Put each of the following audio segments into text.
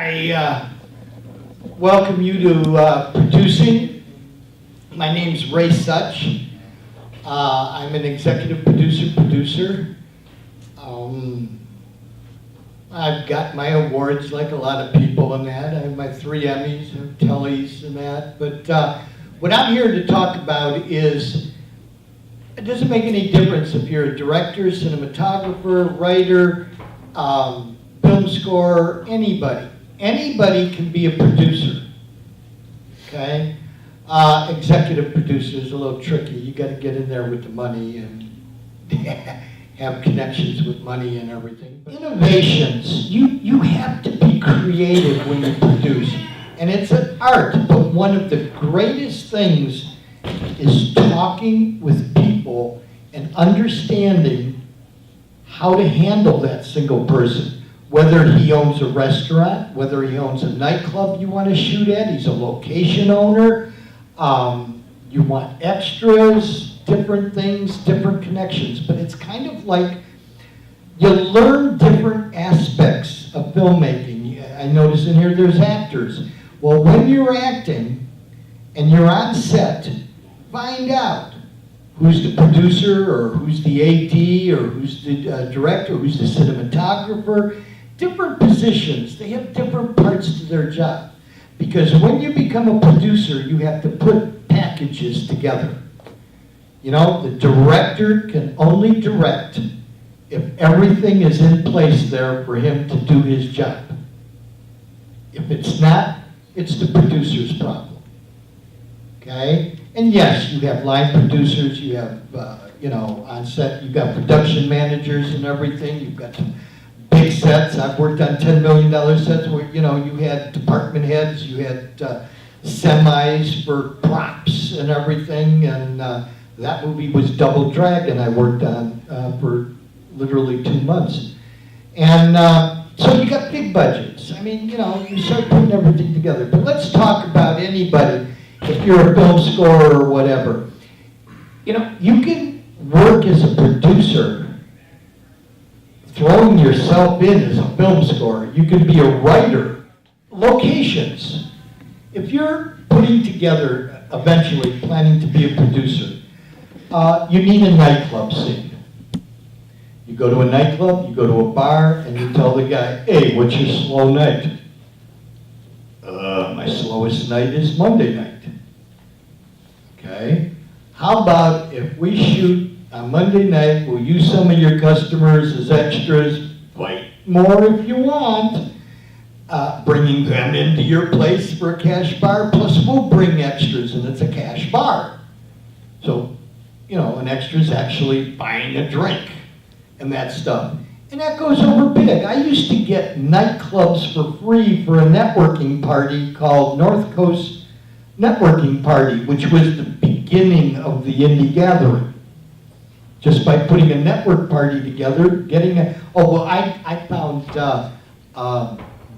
I welcome you to producing. My name's Ray Szuch. I'm an executive producer. I've got my awards like a lot of people in that. I have my 3 Emmys and Tellys and that. But what I'm here to talk about is it doesn't make any difference if you're a director, cinematographer, writer, film score, anybody. Anybody can be a producer, okay? Executive producer is a little tricky. You got to get in there with the money and have connections with money and everything. Innovations, you have to be creative when you produce. And it's an art, but one of the greatest things is talking with people and understanding how to handle that single person. Whether he owns a restaurant, whether he owns a nightclub you want to shoot at, he's a location owner, you want extras, different things, different connections. But it's kind of like you learn different aspects of filmmaking. I notice in here there's actors. Well, when you're acting and you're on set, find out who's the producer or who's the AD or who's the director, who's the cinematographer. Different positions, they have different parts to their job. Because when you become a producer, you have to put packages together. You know, the director can only direct if everything is in place there for him to do his job. If it's not, it's the producer's problem. Okay? And yes, you have line producers, you have, on set, you've got production managers and everything, you've got big sets. I've worked on $10 million sets where, you had department heads, you had semis for props and everything, and that movie was Double Dragon I worked on for literally 2 months. And so you got big budgets. I mean, you start putting everything together. But let's talk about anybody, if you're a film scorer or whatever. You can work as a producer throwing yourself in as a film scorer. You can be a writer. Locations. If you're putting together, eventually planning to be a producer, you need a nightclub scene. You go to a nightclub, you go to a bar, and you tell the guy, hey, what's your slow night? My slowest night is Monday night. Okay? How about if we shoot on Monday night, we'll use some of your customers as extras, wait more if you want, bringing them into your place for a cash bar, plus we'll bring extras and it's a cash bar. So, an extra's actually buying a drink and that stuff. And that goes over big. I used to get nightclubs for free for a networking party called North Coast Networking Party, which was the beginning of the indie gathering. Just by putting a network party together, I found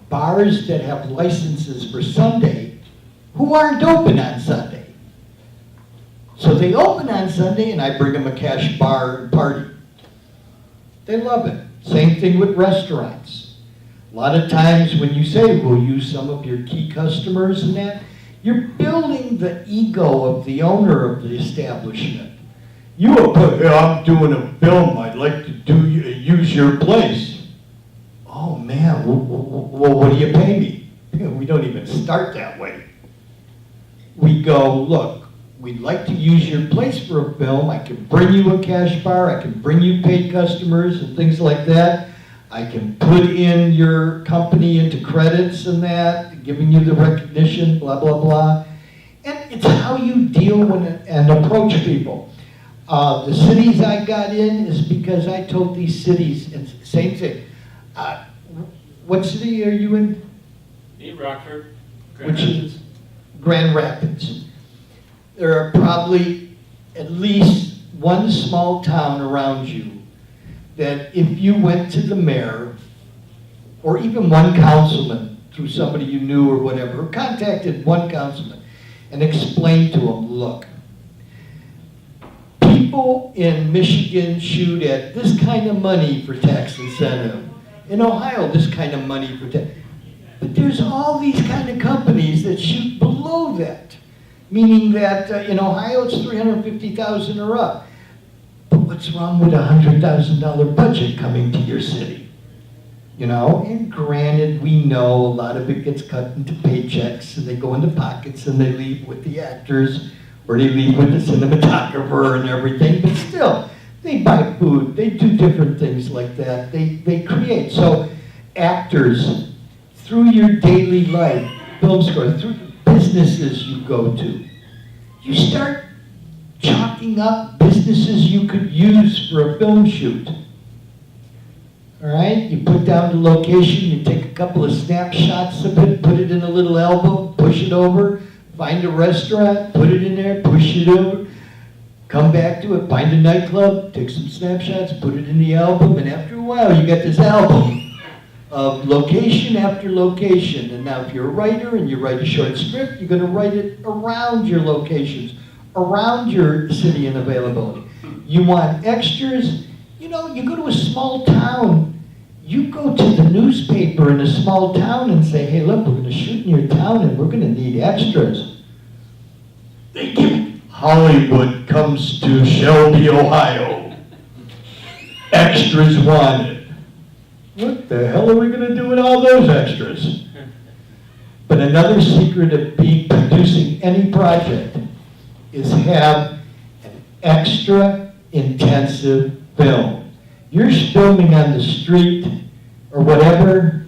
bars that have licenses for Sunday who aren't open on Sunday. So they open on Sunday and I bring them a cash bar and party. They love it. Same thing with restaurants. A lot of times when you say we'll use some of your key customers and that, you're building the ego of the owner of the establishment. You will put, hey, I'm doing a film, I'd like to use your place. Oh man, well, what do you pay me? We don't even start that way. We go, look, we'd like to use your place for a film. I can bring you a cash bar, I can bring you paid customers and things like that. I can put in your company into credits and that, giving you the recognition, blah, blah, blah. And it's how you deal and approach people. The cities I got in is because I told these cities, and same thing. What city are you in? Me, Rockford. Which is Grand Rapids. There are probably at least one small town around you that if you went to the mayor, or even one councilman through somebody you knew or whatever, or contacted one councilman and explained to him, look, people in Michigan shoot at this kind of money for tax incentive. In Ohio, this kind of money for tax. But there's all these kind of companies that shoot below that, meaning that in Ohio it's 350,000 or up. But what's wrong with a $100,000 budget coming to your city? And granted, we know a lot of it gets cut into paychecks and they go into pockets and they leave with the actors or they leave with the cinematographer and everything, but still, they buy food, they do different things like that, they create. So actors, through your daily life, film score, through businesses you go to, you start chalking up businesses you could use for a film shoot. All right, you put down the location, you take a couple of snapshots of it, put it in a little album, push it over, find a restaurant, put it in there, push it over, come back to it, find a nightclub, take some snapshots, put it in the album, and after a while you got this album of location after location. And now if you're a writer and you write a short script, you're gonna write it around your locations, around your city and availability. You want extras, you go to a small town, you go to the newspaper in a small town and say, hey, look, we're gonna shoot in your town and we're gonna need extras. They give Hollywood comes to Shelby, Ohio. Extras wanted. What the hell are we gonna do with all those extras? But another secret of producing any project is have an extra intensive film. You're filming on the street or whatever,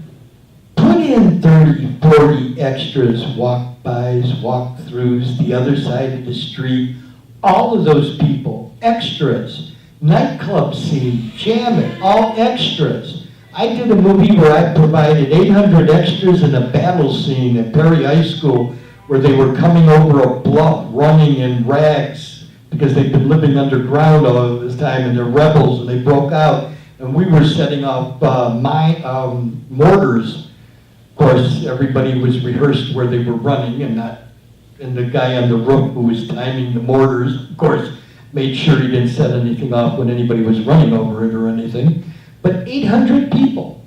put in 30, 40 extras, walk-bys, walk-throughs, the other side of the street, all of those people, extras, nightclub scene, jam it, all extras. I did a movie where I provided 800 extras in a battle scene at Perry High School where they were coming over a bluff running in rags because they'd been living underground all of this time and they're rebels and they broke out and we were setting off mortars. Of course, everybody was rehearsed where they were running and the guy on the roof who was timing the mortars, of course, made sure he didn't set anything off when anybody was running over it or anything. But 800 people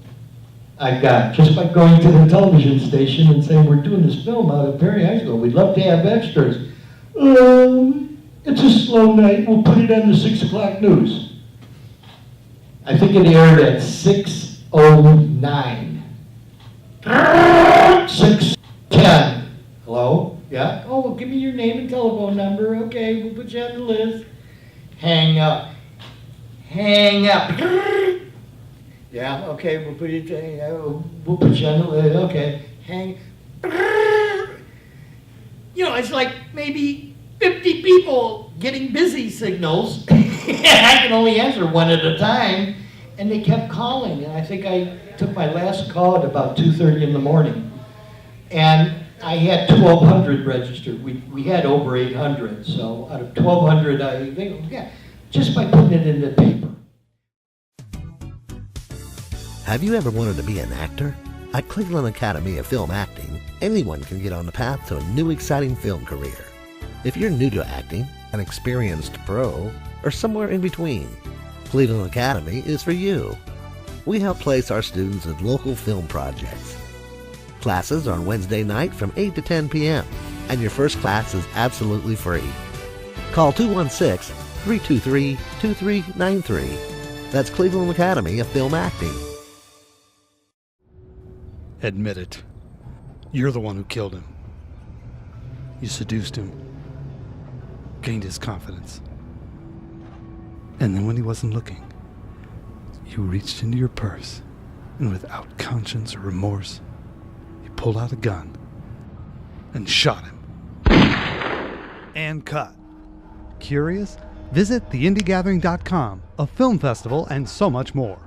I got just by going to the television station and saying, we're doing this film out of Perry High School. We'd love to have extras. It's a slow night. We'll put it on the 6 o'clock news. I think it aired at 6:09. 6:10. Hello? Yeah? Oh, well, give me your name and telephone number. Okay, we'll put you on the list. Hang up. Hang up. Yeah, okay, we'll put you on the list. Okay, hang. It's like maybe 50 people getting busy signals. I can only answer one at a time. And they kept calling. And I think I took my last call at about 2:30 in the morning. And I had 1,200 registered. We had over 800. So out of 1,200, I think, just by putting it in the paper. Have you ever wanted to be an actor? At Cleveland Academy of Film Acting, anyone can get on the path to a new exciting film career. If you're new to acting, an experienced pro, or somewhere in between, Cleveland Academy is for you. We help place our students in local film projects. Classes are on Wednesday night from 8 to 10 p.m., and your first class is absolutely free. Call 216-323-2393. That's Cleveland Academy of Film Acting. Admit it. You're the one who killed him. You seduced him, gained his confidence. And then when he wasn't looking, you reached into your purse and without conscience or remorse, you pulled out a gun and shot him. And cut. Curious? Visit theindygathering.com, a film festival, and so much more.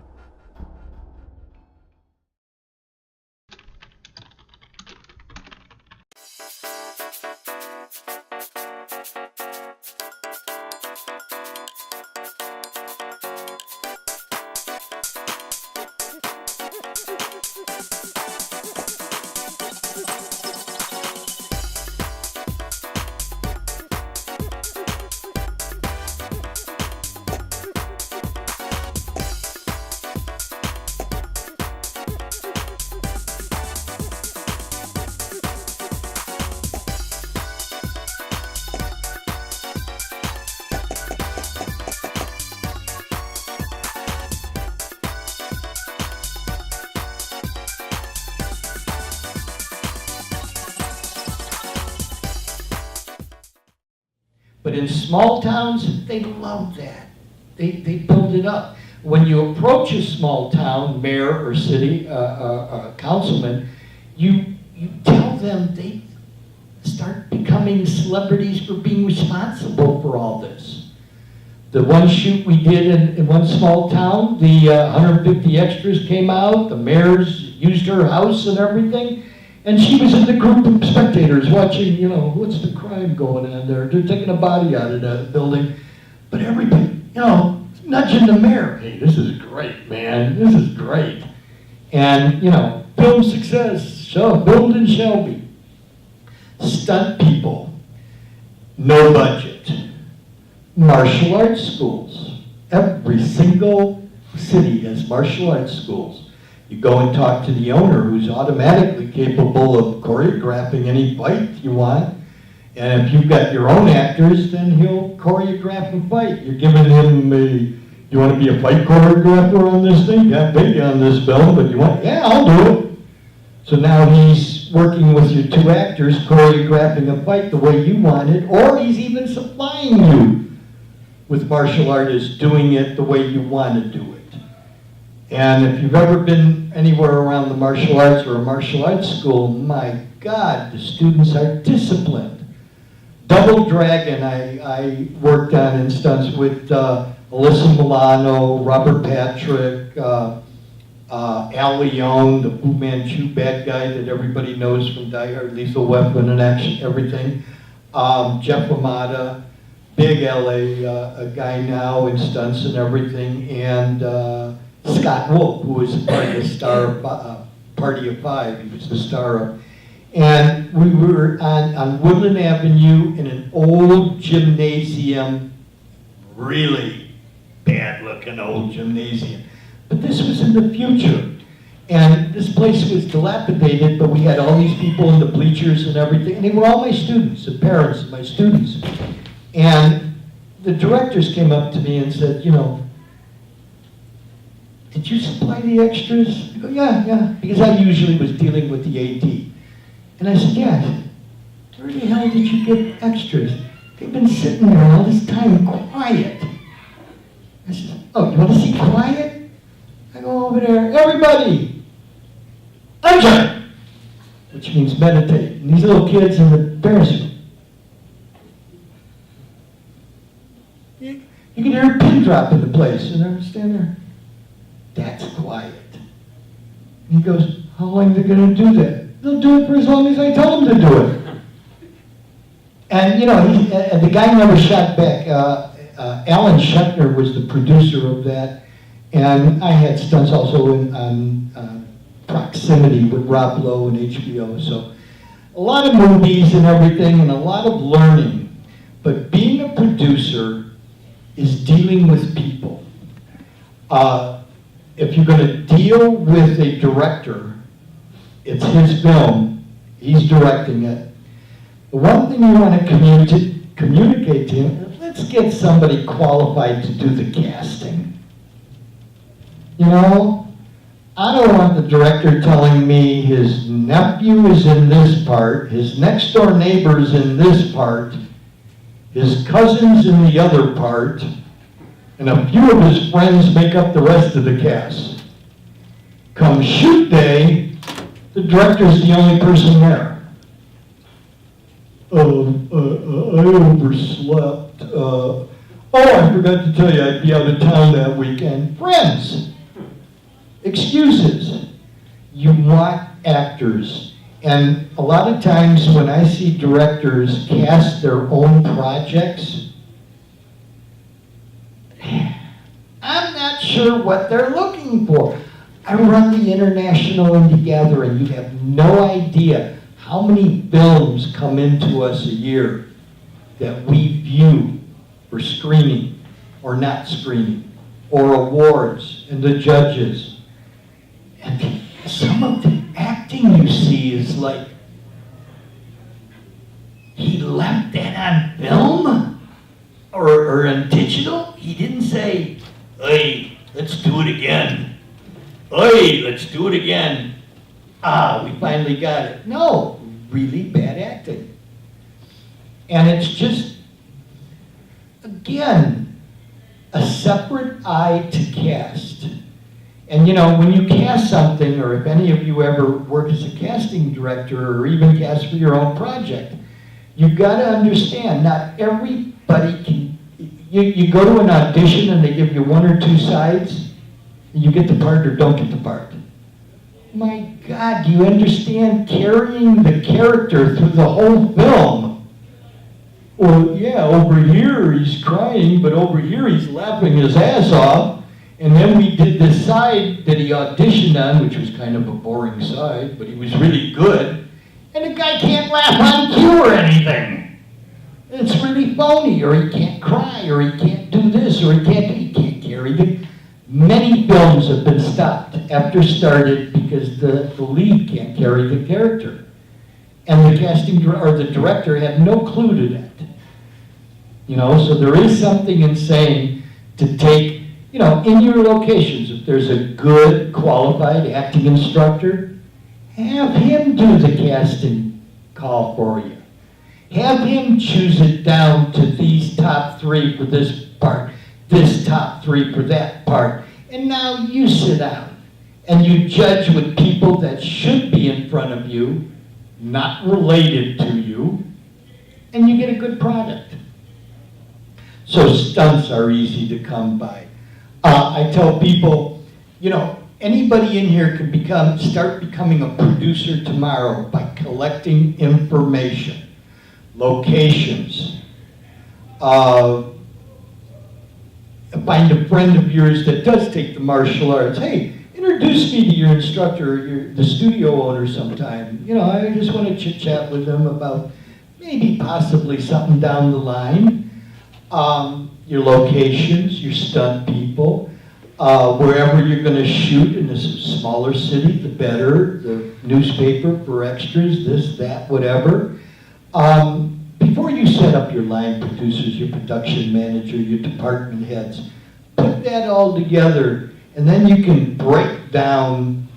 But in small towns, they love that. They build it up. When you approach a small town, mayor or city councilman, you tell them they start becoming celebrities for being responsible for all this. The one shoot we did in one small town, the 150 extras came out, the mayor's used her house and everything, and she was in the group of spectators watching, you know, what's the crime going on there? They're taking a body out of the building. But everybody, you know, nudging the mayor, hey, this is great, man, this is great. And, you know, film success, build in Shelby. Stunt people, no budget. Martial arts schools. Every single city has martial arts schools. You go and talk to the owner who's automatically capable of choreographing any fight you want. And if you've got your own actors, then he'll choreograph a fight. You're giving him you want to be a fight choreographer on this thing? Can't pay you on this film, but you want, yeah, I'll do it. So now he's working with your two actors, choreographing a fight the way you want it, or he's even supplying you with martial artists doing it the way you want to do it. And if you've ever been anywhere around the martial arts or a martial arts school, my God, the students are disciplined. Double Dragon I worked on in stunts with Alyssa Milano, Robert Patrick, Al Leone, the Fu Manchu bad guy that everybody knows from Die Hard, Lethal Weapon and Action, everything. Jeff LaMotta, big LA a guy now in stunts and everything, and Scott Wolf, who was part of the star of Party of Five. He was the star of. And we were on Woodland Avenue in an old gymnasium, really bad-looking old gymnasium. But this was in the future. And this place was dilapidated, but we had all these people in the bleachers and everything. And they were all my students, the parents of my students. And the directors came up to me and said, you know, did you supply the extras? I go, yeah, because I usually was dealing with the AD. And I said, yeah. Where the hell did you get extras? They've been sitting there all this time quiet. I said, oh, you want to see quiet? I go over there, everybody, enter, which means meditate. And these little kids in the parents, you can hear a pin drop in the place, and they're standing there. That's quiet. And he goes, how long are they going to do that? They'll do it for as long as I tell them to do it. And, you know, the guy never shot back. Alan Schechner was the producer of that. And I had stunts also on Proximity with Rob Lowe and HBO. So a lot of movies and everything and a lot of learning. But being a producer is dealing with people. If you're going to deal with a director, it's his film, he's directing it. The one thing you want to communicate to him, let's get somebody qualified to do the casting. You know, I don't want the director telling me his nephew is in this part, his next door neighbor's in this part, his cousin's in the other part, and a few of his friends make up the rest of the cast. Come shoot day, the director's the only person there. I overslept. Oh, I forgot to tell you I'd be out of town that weekend. Friends. Excuses. You want actors. And a lot of times when I see directors cast their own projects, I'm not sure what they're looking for. I run the International Indie Gathering. You have no idea how many films come into us a year that we view for screening or not screening, or awards and the judges. And some of the acting you see is like, he left that on film or in digital? He didn't say, hey, let's do it again. Hey, let's do it again. We finally got it. No, really bad acting. And it's just, again, a separate eye to cast. And you know, when you cast something, or if any of you ever work as a casting director or even cast for your own project, you've got to understand, not everybody can, you go to an audition and they give you one or two sides, and you get the part or don't get the part. My God, do you understand carrying the character through the whole film? Well, yeah, over here he's crying, but over here he's laughing his ass off. And then we did this side that he auditioned on, which was kind of a boring side, but he was really good. And the guy can't laugh on cue or anything. It's really phony, or he can't cry, or he can't do this, or he can't carry the... Many films have been stopped after started because the lead can't carry the character. And the casting, or the director had no clue to that. You know, so there is something in saying to take, you know, in your locations, if there's a good, qualified acting instructor, have him do the casting call for you. Have him choose it down to these top three for this part, this top three for that part. And now you sit down and you judge with people that should be in front of you, not related to you, and you get a good product. So stunts are easy to come by. I tell people, you know, anybody in here can start becoming a producer tomorrow by collecting information, locations. Find a friend of yours that does take the martial arts. Hey, introduce me to your instructor or the studio owner sometime. You know, I just want to chit chat with them about maybe possibly something down the line. Your locations, your stunt people, wherever you're going to shoot in this smaller city, the better. The newspaper for extras, this, that, whatever. Before you set up your line producers, your production manager, your department heads, put that all together, and then you can break down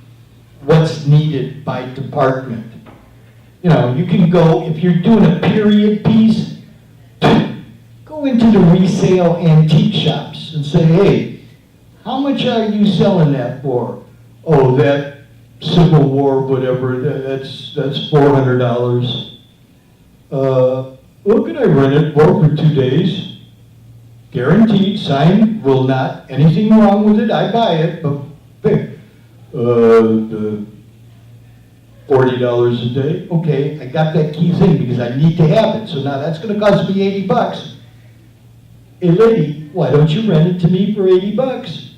what's needed by department. You know, you can go, if you're doing a period piece, go into the resale antique shops and say, hey, how much are you selling that for? Oh, that Civil War, whatever, that's $400. What can I rent it for 2 days? Guaranteed, signed, will not, anything wrong with it, I buy it, but hey, the $40 a day, okay, I got that key thing because I need to have it, so now that's gonna cost me $80. Hey lady, why don't you rent it to me for $80?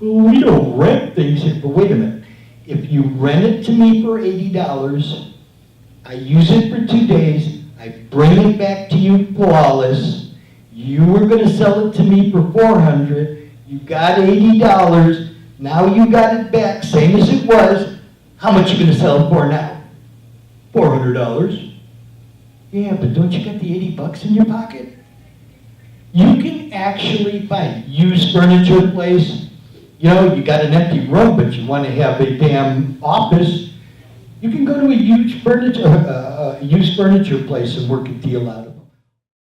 Well, we don't rent things here, but wait a minute. If you rent it to me for $80, I use it for 2 days, I bring it back to you flawless, you were gonna sell it to me for $400, you got $80, now you got it back, same as it was, how much you gonna sell it for now? $400. Yeah, but don't you got the $80 in your pocket? You can actually find used furniture place. You know, you got an empty room, but you want to have a damn office. You can go to a used furniture place and work a deal out of them.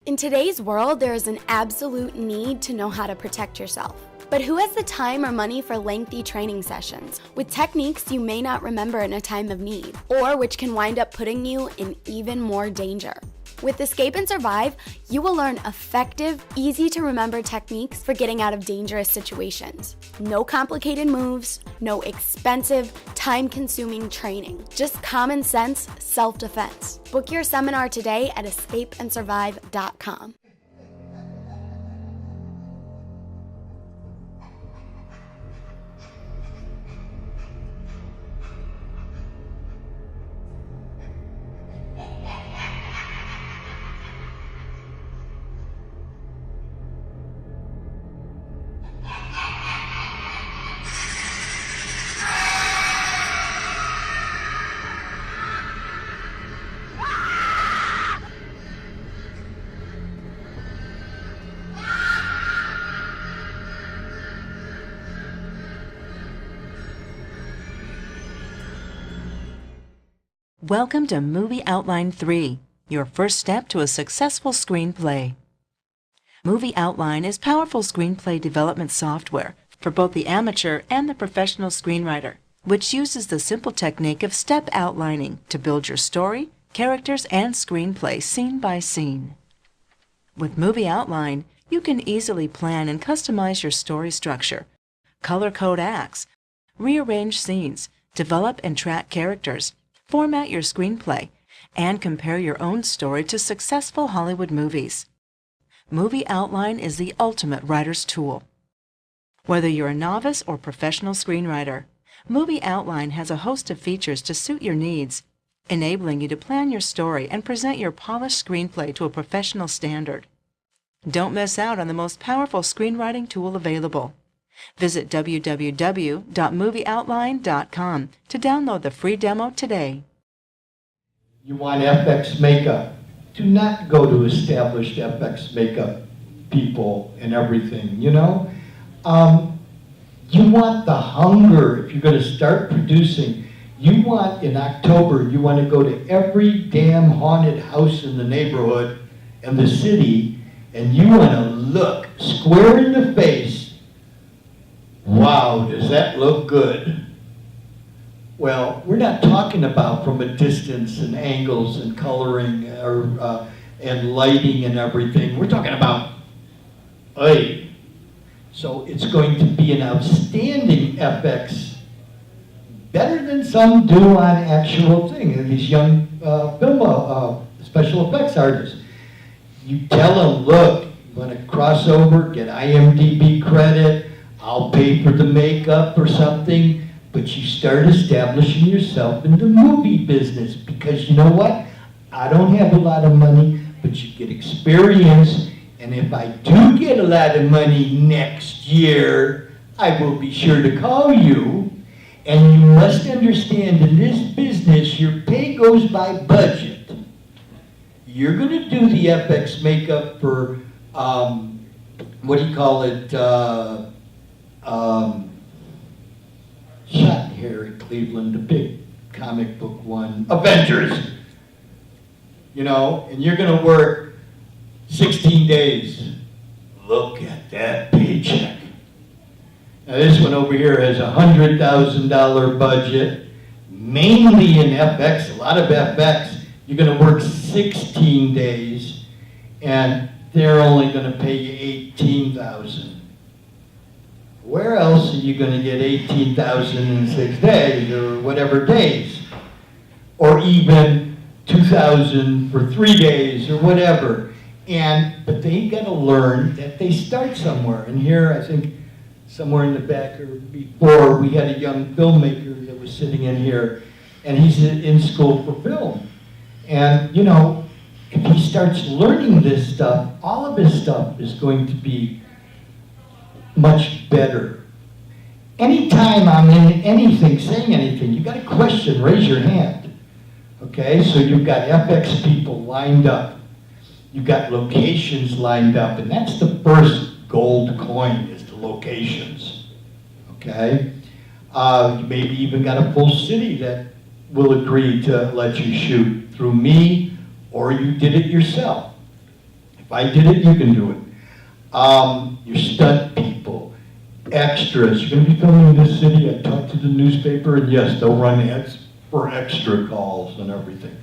In today's world, there is an absolute need to know how to protect yourself. But who has the time or money for lengthy training sessions with techniques you may not remember in a time of need, or which can wind up putting you in even more danger? With Escape and Survive, you will learn effective, easy-to-remember techniques for getting out of dangerous situations. No complicated moves, no expensive, time-consuming training, just common sense self-defense. Book your seminar today at escapeandsurvive.com. Welcome to Movie Outline 3, your first step to a successful screenplay. Movie Outline is powerful screenplay development software for both the amateur and the professional screenwriter, which uses the simple technique of step outlining to build your story, characters, and screenplay scene by scene. With Movie Outline, you can easily plan and customize your story structure, color code acts, rearrange scenes, develop and track characters, format your screenplay, and compare your own story to successful Hollywood movies. Movie Outline is the ultimate writer's tool. Whether you're a novice or professional screenwriter, Movie Outline has a host of features to suit your needs, enabling you to plan your story and present your polished screenplay to a professional standard. Don't miss out on the most powerful screenwriting tool available. Visit www.movieoutline.com to download the free demo today. You want FX makeup. Do not go to established FX makeup people and everything, you know? You want the hunger if you're going to start producing. You want, in October, you want to go to every damn haunted house in the neighborhood and the city, and you want to look square in the face. Wow, does that look good? Well, we're not talking about from a distance and angles and coloring or and lighting and everything. We're talking about, hey. So it's going to be an outstanding FX, better than some do on actual thing. And these young film special effects artists, you tell them, look, you want to cross over, get IMDb credit, I'll pay for the makeup or something. But you start establishing yourself in the movie business because you know what? I don't have a lot of money, but you get experience. And if I do get a lot of money next year, I will be sure to call you. And you must understand in this business, your pay goes by budget. You're going to do the FX makeup for, what do you call it? Shot here in Cleveland, the big comic book one, Avengers. You know, and you're going to work 16 days. Look at that paycheck. Now this one over here has a $100,000 budget, mainly in FX, a lot of FX. You're going to work 16 days, and they're only going to pay you $18,000. Where else are you going to get $18,000 in 6 days, or whatever days? Or even $2,000 for 3 days, or whatever. But they got to learn that they start somewhere. And here, I think, somewhere in the back or before, we had a young filmmaker that was sitting in here, and he's in school for film. And, you know, if he starts learning this stuff, all of his stuff is going to be much better. Anytime I'm in anything, saying anything, you got a question, raise your hand. Okay, so you've got FX people lined up. You've got locations lined up, and that's the first gold coin, is the locations. Okay? You maybe even got a full city that will agree to let you shoot through me, or you did it yourself. If I did it, you can do it. Your stunt people, extras. You're going to be filming in this city. I talked to the newspaper, and yes, they'll run ads for extra calls and everything.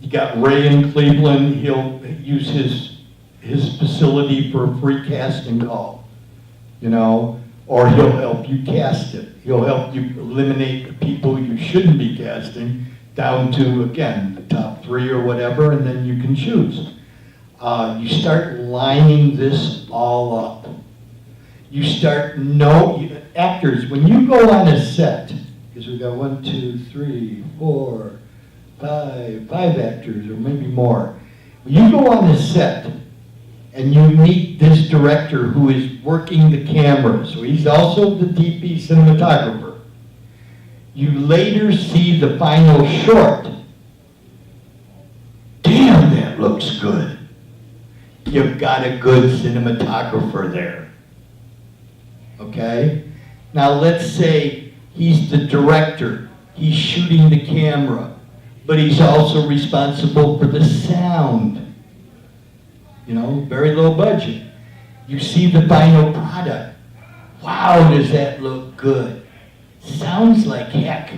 You got Ray in Cleveland. He'll use his facility for a free casting call, you know, or he'll help you cast it. He'll help you eliminate the people you shouldn't be casting down to, again, the top 3 or whatever, and then you can choose. You start lining this all up. You start actors, when you go on a set, because we got 1, 2, 3, 4, 5 actors, or maybe more. When you go on a set and you meet this director who is working the camera, so he's also the DP cinematographer, you later see the final short. Damn, that looks good. You've got a good cinematographer there. Okay? Now let's say he's the director. He's shooting the camera, but he's also responsible for the sound. very low budget. You see the final product. Wow, does that look good? Sounds like heck.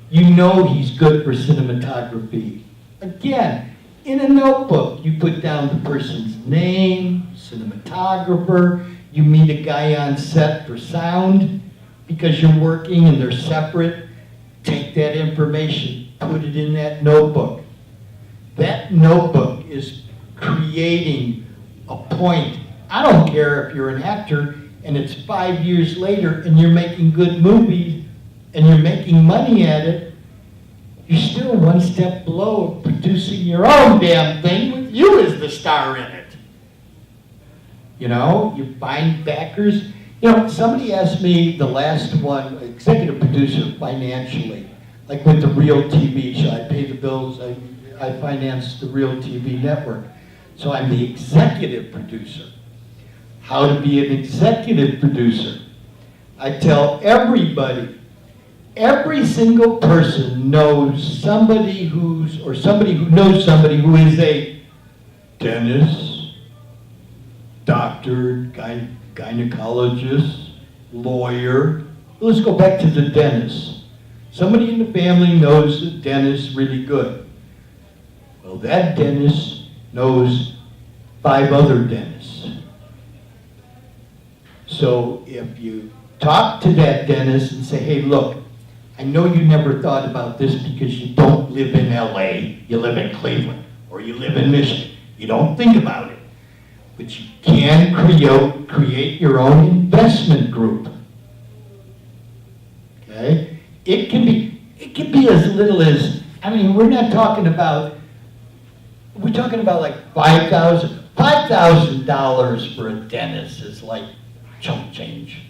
You know he's good for cinematography. Again, in a notebook, you put down the person's name, cinematographer, you meet a guy on set for sound because you're working and they're separate. Take that information, put it in that notebook. That notebook is creating a point. I don't care if you're an actor and it's 5 years later and you're making good movies and you're making money at it, you're still one step below producing your own damn thing with you as the star in it. You find backers. Somebody asked me the last one, executive producer financially, like with the Real TV show. I pay the bills, I finance the Real TV network. So I'm the executive producer. How to be an executive producer. I tell everybody, every single person knows somebody who knows somebody who is a dentist, doctor, gynecologist, lawyer. Let's go back to the dentist. Somebody in the family knows the dentist really good. Well, that dentist knows 5 other dentists. So if you talk to that dentist and say, hey, look, I know you never thought about this because you don't live in LA, you live in Cleveland, or you live in Michigan. You don't think about it. But you can create your own investment group. Okay? It can be as little as, we're talking about like $5,000 for a dentist is like chump change.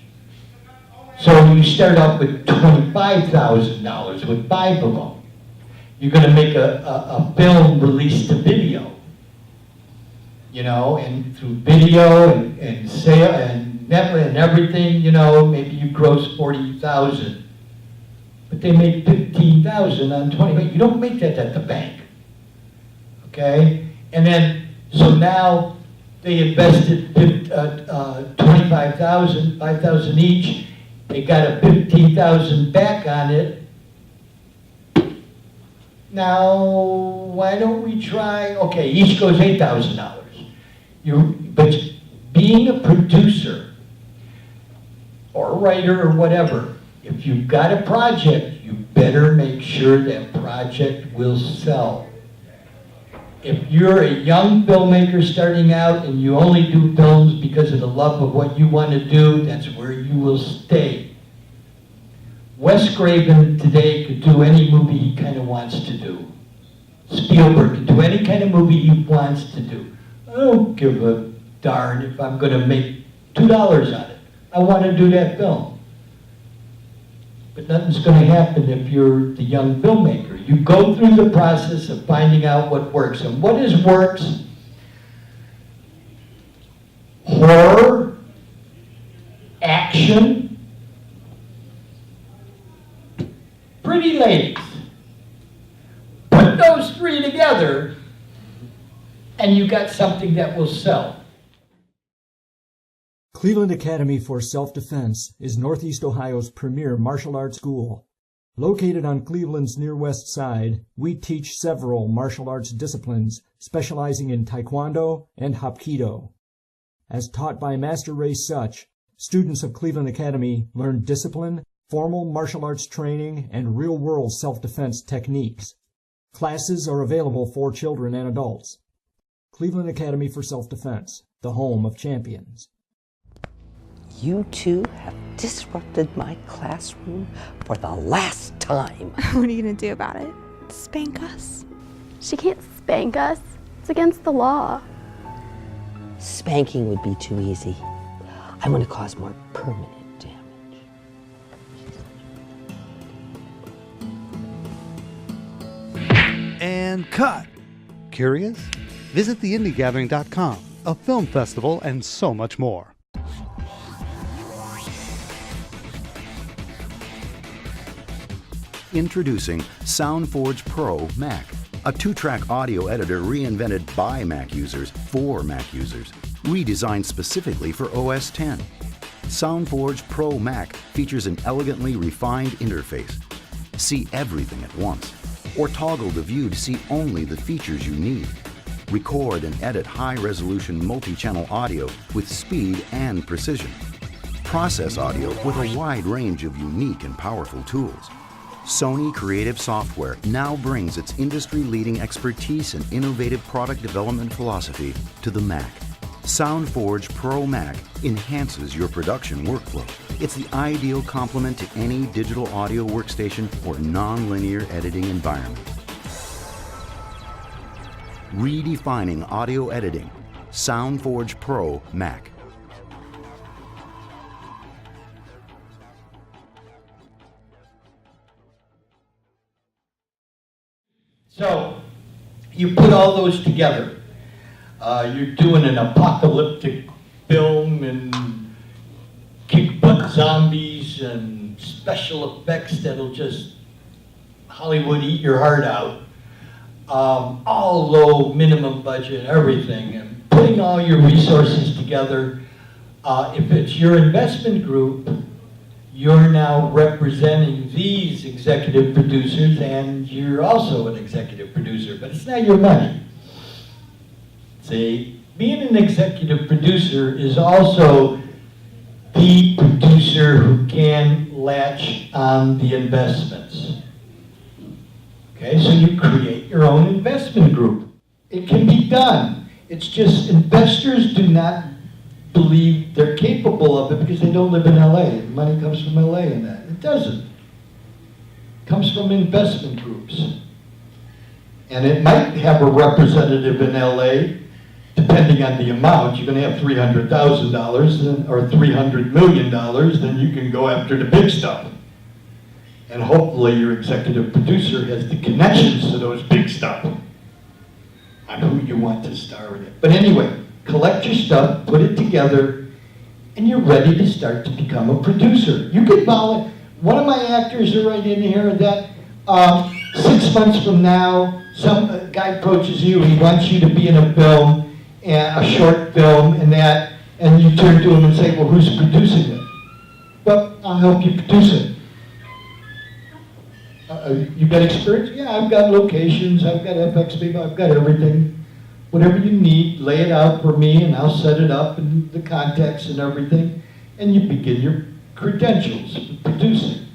So you start off with $25,000 with 5 of them. You're going to make a film release to video. And through video and sale and Netflix and everything, maybe you gross 40,000. But they made 15,000 on 20. You don't make that at the bank. Okay? And then, so now they invested 25,000, 5,000 each. They got a 15,000 back on it. Now, why don't we try, okay, each goes $8,000. But being a producer or a writer or whatever, if you've got a project, you better make sure that project will sell. If you're a young filmmaker starting out and you only do films because of the love of what you want to do, that's where you will stay. Wes Craven today could do any movie he kind of wants to do. Spielberg could do any kind of movie he wants to do. I don't give a darn if I'm going to make $2 on it. I want to do that film. But nothing's going to happen if you're the young filmmaker. You go through the process of finding out what works. And what is works? Horror, action, pretty ladies. Put those 3 together and you got something that will sell. Cleveland Academy for Self-Defense is Northeast Ohio's premier martial arts school. Located on Cleveland's near west side, we teach several martial arts disciplines, specializing in Taekwondo and Hapkido. As taught by Master Ray Szuch, students of Cleveland Academy learn discipline, formal martial arts training, and real-world self-defense techniques. Classes are available for children and adults. Cleveland Academy for Self-Defense, the home of champions. You two have disrupted my classroom for the last time. What are you going to do about it? Spank us? She can't spank us. It's against the law. Spanking would be too easy. I want to cause more permanent damage. And cut! Curious? Visit theindygathering.com, a film festival, and so much more. Introducing SoundForge Pro Mac, a 2-track audio editor reinvented by Mac users for Mac users, redesigned specifically for OS X. SoundForge Pro Mac features an elegantly refined interface. See everything at once, or toggle the view to see only the features you need. Record and edit high-resolution multi-channel audio with speed and precision. Process audio with a wide range of unique and powerful tools. Sony Creative Software now brings its industry-leading expertise and innovative product development philosophy to the Mac. SoundForge Pro Mac enhances your production workflow. It's the ideal complement to any digital audio workstation or non-linear editing environment. Redefining audio editing. SoundForge Pro Mac. So, you put all those together. You're doing an apocalyptic film and kick butt zombies and special effects that'll just Hollywood eat your heart out. All low minimum budget, everything, and putting all your resources together. If it's your investment group, you're now representing these executive producers, and you're also an executive producer, but it's not your money. See, being an executive producer is also the producer who can latch on the investments. Okay, so you create your own investment group. It can be done. It's just investors do not believe they're capable of it because they don't live in LA. Money comes from LA and that. It doesn't. It comes from investment groups. And it might have a representative in LA, depending on the amount. You're going to have $300,000 or $300 million, then you can go after the big stuff. And hopefully your executive producer has the connections to those big stuff on who you want to star in it. But anyway, collect your stuff, put it together, and you're ready to start to become a producer. You could volunteer. One of my actors are right in here that 6 months from now, some guy approaches you, he wants you to be in a film, a short film, and that, and you turn to him and say, well, who's producing it? Well, I'll help you produce it. You got experience? Yeah, I've got locations, I've got FX people, I've got everything. Whatever you need, lay it out for me and I'll set it up and the context and everything. And you begin your credentials for producing.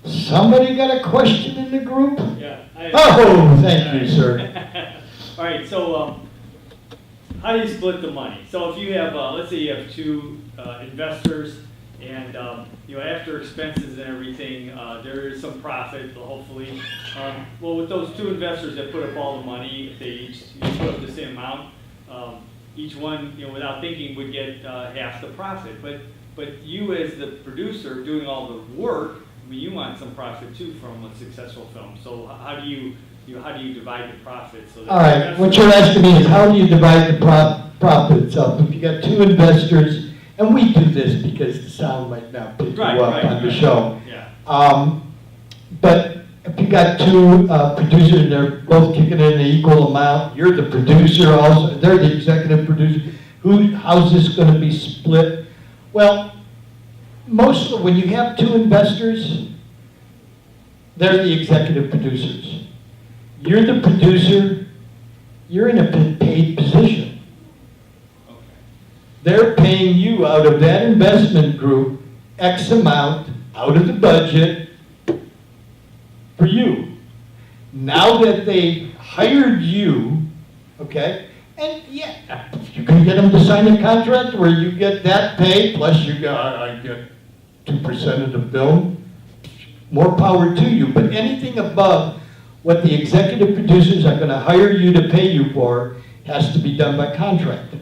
Somebody got a question in the group? Yeah. Thank you, sir. All right, so how do you split the money? So if you have, let's say you have two investors, and after expenses and everything, there is some profit, hopefully. Well, with those two investors that put up all the money, if they each put up the same amount, each one, without thinking, would get half the profit. But you, as the producer, doing all the work, I mean, you want some profit too from a successful film. So how do you divide the profit? So that all right, what you're asking me is how do you divide the profits up? If you got two investors, and we do this because the sound might not pick you up on the show. Yeah. But if you got two producers and they're both kicking in an equal amount, you're the producer also, they're the executive producer. How's this going to be split? Well, mostly when you have two investors, they're the executive producers. You're the producer, you're in a paid position. They're paying you out of that investment group X amount out of the budget for you. Now that they hired you, okay, and yeah, you can get them to sign a contract where you get that pay, plus I get 2% of the film, more power to you. But anything above what the executive producers are going to hire you to pay you for has to be done by contract.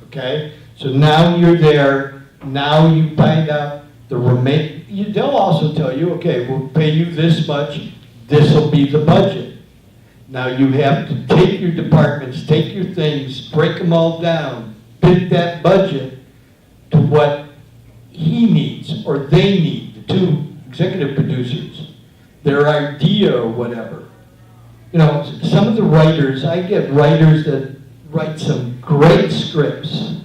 Okay, so now you're there, now you find out the remaining, they'll also tell you, okay, we'll pay you this much, this will be the budget. Now you have to take your departments, take your things, break them all down, fit that budget to what he needs or they need, the two executive producers. their idea or whatever. You know, some of the writers, I get writers that write some great scripts.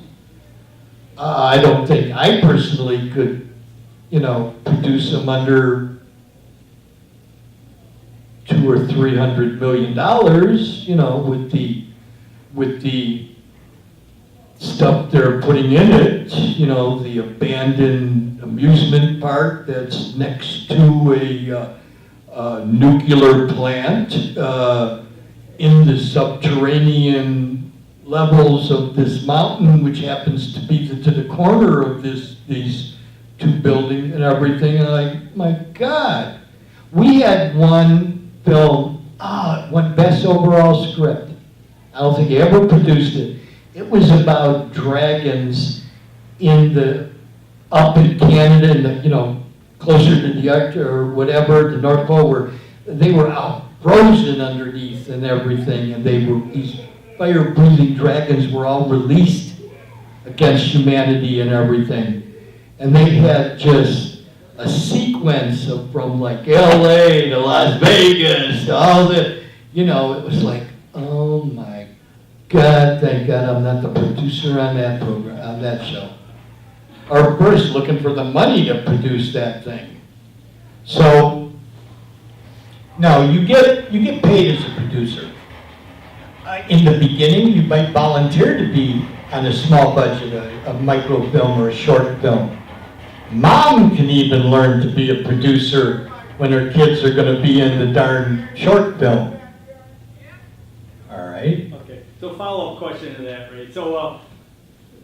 I don't think I personally could, you know, produce them under $200 or $300 million, you know, with the stuff they're putting in it, you know, the abandoned amusement park that's next to a nuclear plant in the subterranean levels of this mountain, which happens to be to the corner of these two buildings and everything. And like, my God, we had one film, won Best Overall Script. I don't think he ever produced it. It was about dragons up in Canada, in the, you know, closer to the Arctic or whatever, the North Pole, where they were out frozen underneath and everything, and these fire-breathing dragons were all released against humanity and everything. And they had just a sequence from like LA to Las Vegas to all the, you know, it was like, oh my God, thank God I'm not the producer on that program, on that show. Or first looking for the money to produce that thing. So, no, you get paid as a producer. In the beginning, you might volunteer to be on a small budget, a microfilm or a short film. Mom can even learn to be a producer when her kids are going to be in the darn short film. All right? Okay, so follow-up question to that, right?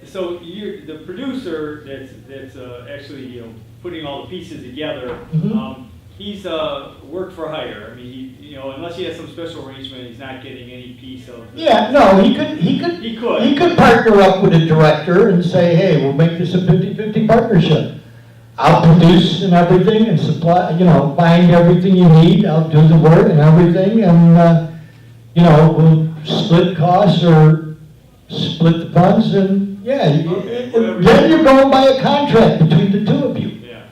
So you're the producer that's actually, you know, putting all the pieces together. Mm-hmm. He's work for hire. I mean, you know, unless he has some special arrangement, he's not getting any piece of. Yeah, no, he could partner up with a director and say, hey, we'll make this a 50-50 partnership. I'll produce and everything and supply, you know, find everything you need. I'll do the work and everything, and you know, we'll split costs or split the funds, and yeah, then you're going by a contract between the two of you. Yeah,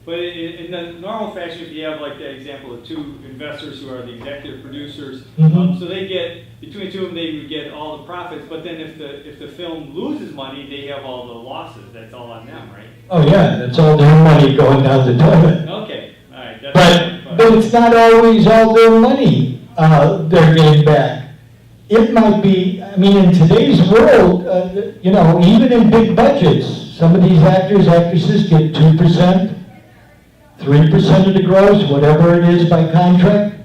but in the normal fashion, if you have like that example of two investors who are the executive producers, Mm-hmm. so they get, between the two of them, they would get all the profits. But then if the film loses money, they have all the losses. That's all on them, right? Oh yeah, that's all their money going down the toilet. Okay, all right. But it's not always all their money they're getting back. It might be, I mean, in today's world, you know, even in big budgets, some of these actors, actresses get 2%, 3% of the gross, whatever it is by contract,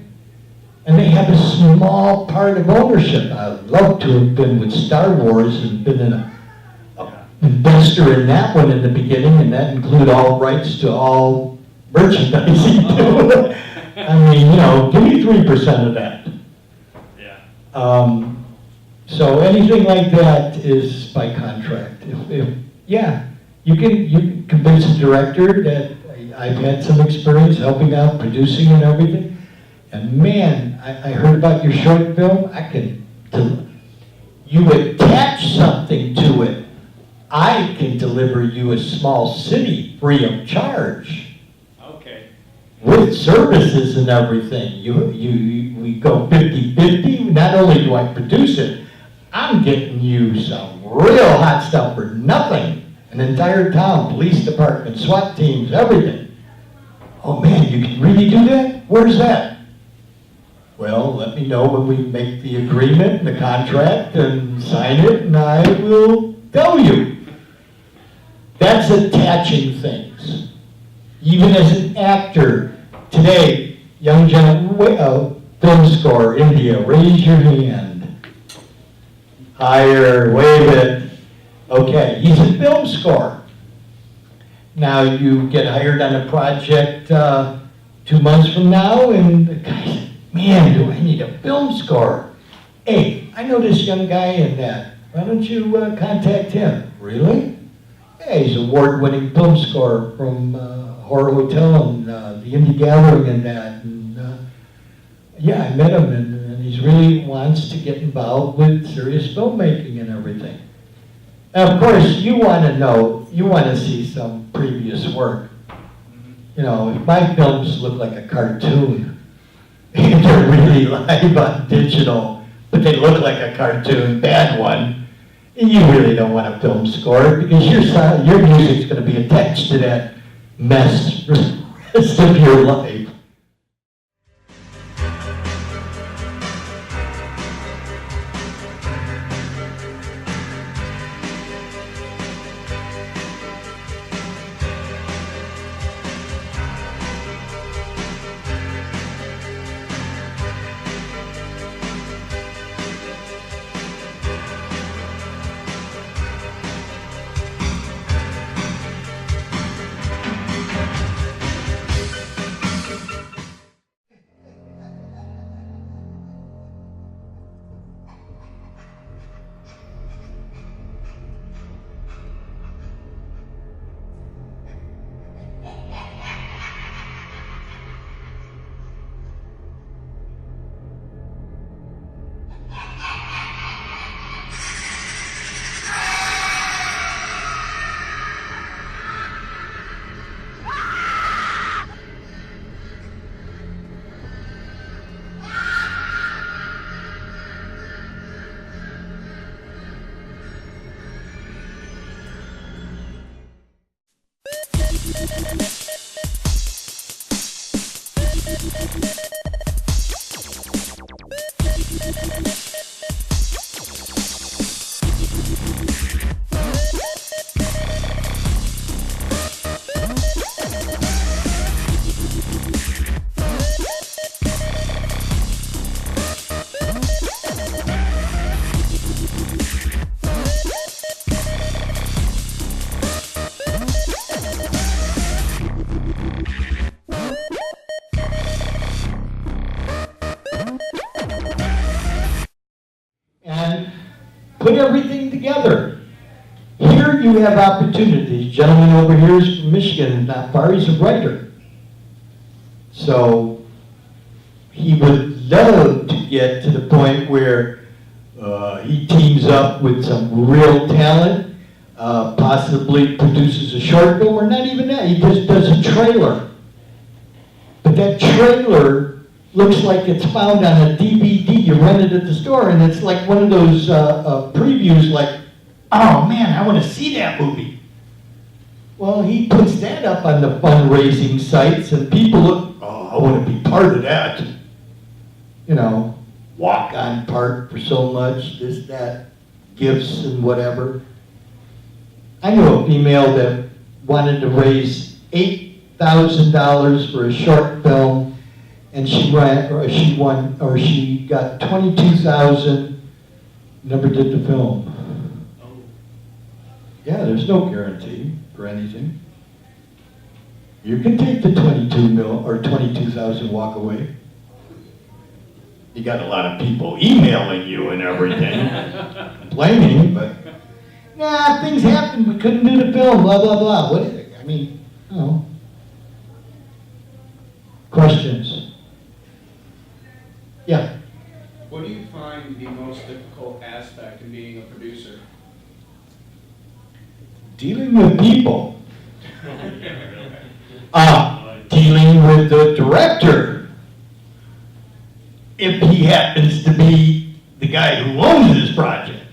and they have a small part of ownership. I'd love to have been with Star Wars and been an investor in that one in the beginning, and that include all rights to all merchandising too. I mean, you know, give me 3% of that. So anything like that is by contract. Yeah, you can convince a director that I've had some experience helping out, producing and everything. And man, I heard about your short film. You attach something to it. I can deliver you a small city free of charge. Okay. With services and everything. We go 50-50. Not only do I produce it, I'm getting you some real hot stuff for nothing. An entire town, police department, SWAT teams, everything. Oh man, you can really do that? Where's that? Well, let me know when we make the agreement, the contract, and sign it, and I will tell you. That's attaching things. Even as an actor, today, young gentleman, film score, India, raise your hand. Higher, wave it. Okay, he's a film score. Now you get hired on a project 2 months from now, and the guy said, man, do I need a film score? Hey, I know this young guy in that. Why don't you contact him? Really? Yeah, he's an award-winning film score from Horror Hotel and the Indie Gathering and that. And yeah, I met him, and he really wants to get involved with serious filmmaking and everything. And of course, you want to know, you want to see some previous work. You know, if my films look like a cartoon, and they're really live on digital, but they look like a cartoon, bad one, you really don't want a film score because your music's going to be attached to that mess for the rest of your life. And put everything together. Here you have opportunities. Gentleman over here is from Michigan, not far, he's a writer. So he would love to get to the point where he teams up with some real talent, possibly produces a short film, or not even that, he just does a trailer. But that trailer looks like it's found on a DVD, you rent it at the store, and it's like one of those previews like, oh man, I want to see that movie. Well, he puts that up on the fundraising sites, and people look, oh, I want to be part of that. You know, walk-on part for so much, this, that, gifts and whatever. I knew a female that wanted to raise $8,000 for a short film, and she got 22,000, never did the film. Yeah, there's no guarantee for anything. You can take the 22,000 walk away. You got a lot of people emailing you and everything, complaining, but nah, things happened, we couldn't do the film, blah, blah, blah. What is it? I mean, you know. Questions? Yeah. What do you find the most difficult aspect in being a producer? Dealing with people. Dealing with the director. If he happens to be the guy who owns this project.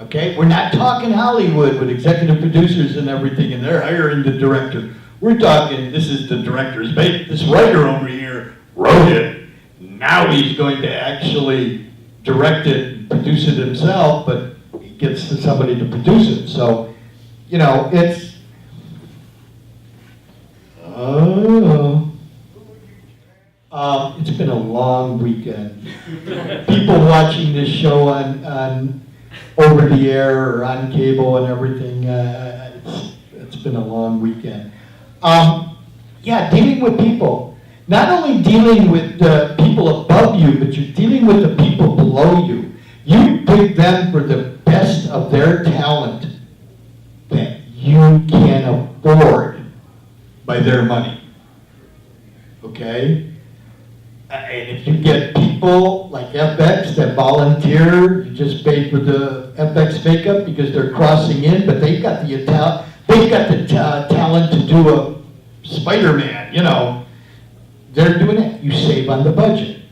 Okay, we're not talking Hollywood with executive producers and everything, and they're hiring the director. We're talking, this is the director's baby. This writer over here wrote it. Now he's going to actually direct it and produce it himself, but he gets somebody to produce it. So, you know, it's, it's been a long weekend. People watching this show on over the air or on cable and everything, it's been a long weekend. Yeah, dealing with people. Not only dealing with the people above you, but you're dealing with the people below you. You pick them for the best of their talent that you can afford by their money. Okay? And if you get people like FX that volunteer, you just pay for the FX makeup because they're crossing in, but they've got the talent to do a Spider-Man, you know. They're doing it. You save on the budget.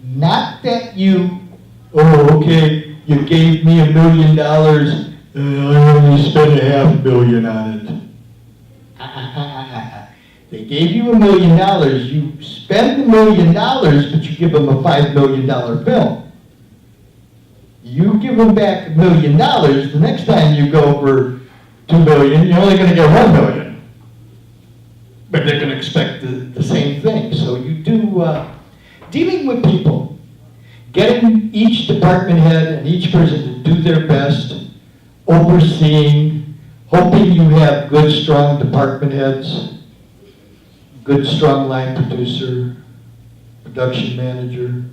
Not that you, oh, okay, you gave me $1 million, I only spent $500,000 on it. They gave you $1 million, you spend $1 million, but you give them a $5 million bill. You give them back $1 million, the next time you go for $2 million, you're only gonna get $1 million. But they're gonna expect the same thing. So you do, dealing with people, getting each department head and each person to do their best, overseeing, hoping you have good, strong department heads, good, strong line producer, production manager,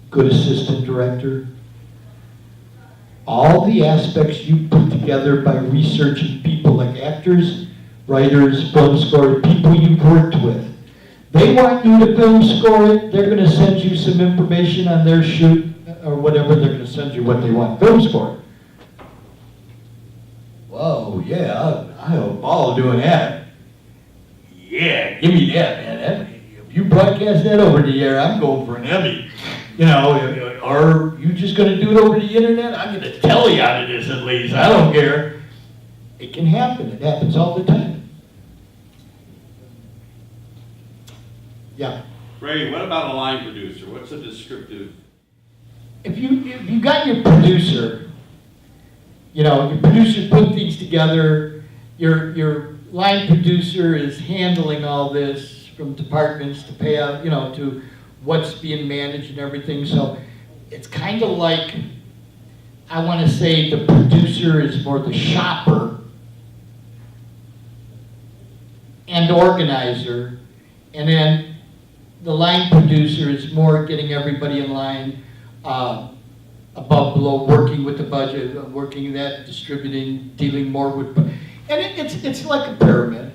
good assistant director. All the aspects you put together by researching people like actors, writers, film scorers, people you've worked with. They want you to film score it, they're gonna send you some information on their shoot or whatever, they're gonna send you what they want film score. Whoa, yeah, I have a ball doing that. Yeah, give me that, man. If you broadcast that over the air, I'm going for an Emmy. You know, or you just gonna do it over the internet? I'm gonna tell you how it is at least, I don't care. It can happen, it happens all the time. Yeah. Ray, what about a line producer? What's a descriptive? If you got your producer, you know, your producer's putting things together, your line producer is handling all this from departments to pay out, you know, to what's being managed and everything. So it's kind of like, I want to say the producer is more the shopper and organizer, and then the line producer is more getting everybody in line, above, below, working with the budget, working that, distributing, dealing more with, and it's like a pyramid.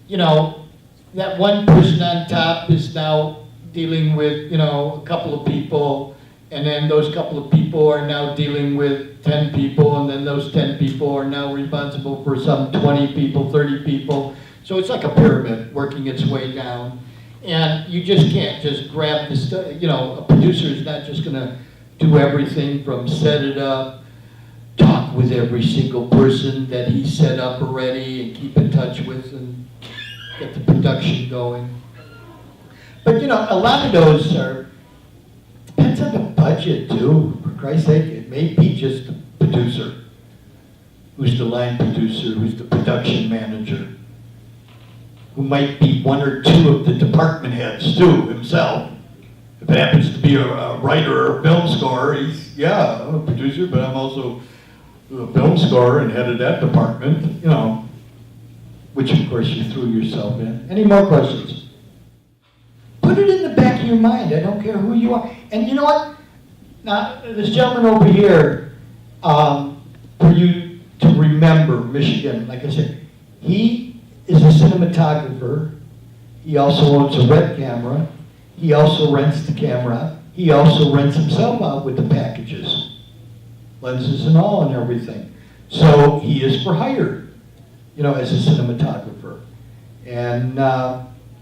You know, that one person on top is now dealing with, you know, a couple of people, and then those couple of people are now dealing with 10 people, and then those 10 people are now responsible for some 20 people, 30 people. So it's like a pyramid working its way down. And you just can't just grab the stuff, you know, a producer is not just gonna do everything from set it up, talk with every single person that he set up already and keep in touch with and get the production going. But you know, a lot of those are, depends on the budget too. For Christ's sake, it may be just the producer, who's the line producer, who's the production manager, who might be one or two of the department heads too, himself. If it happens to be a writer or a film scorer, he's, yeah, I'm a producer, but I'm also a film scorer and head of that department, you know, which of course you threw yourself in. Any more questions? Put it in the back of your mind, I don't care who you are. And you know what? Now, this gentleman over here, for you to remember, Michigan, like I said, he is a cinematographer. He also owns a red camera. He also rents the camera. He also rents himself out with the packages, lenses and all and everything. So he is for hire, you know, as a cinematographer. And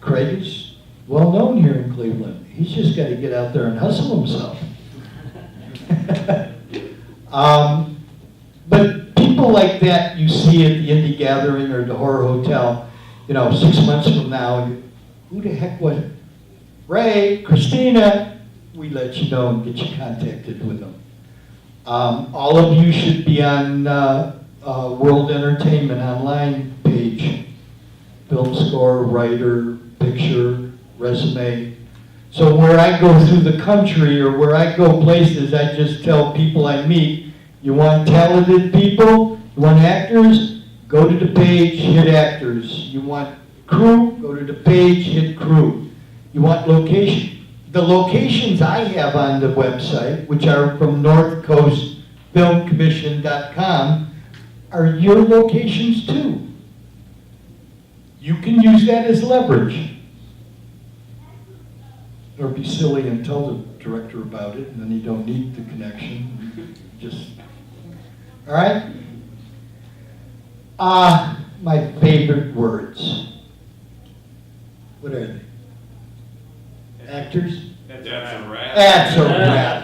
Craig is well known here in Cleveland. He's just got to get out there and hustle himself. But people like that you see at the Indie Gathering or the Horror Hotel, you know, 6 months from now, who the heck was it? Ray, Christina, we let you know and get you contacted with them. All of you should be on World Entertainment online page. Film score, writer, picture, resume. So where I go through the country or where I go places, I just tell people I meet, you want talented people? You want actors? Go to the page, hit actors. You want crew? Go to the page, hit crew. You want location? The locations I have on the website, which are from northcoastfilmcommission.com, are your locations too. You can use that as leverage. Or be silly and tell the director about it, and then you don't need the connection. Just, all right? My favorite words. What are they? Actors? That's a wrap. That's a wrap.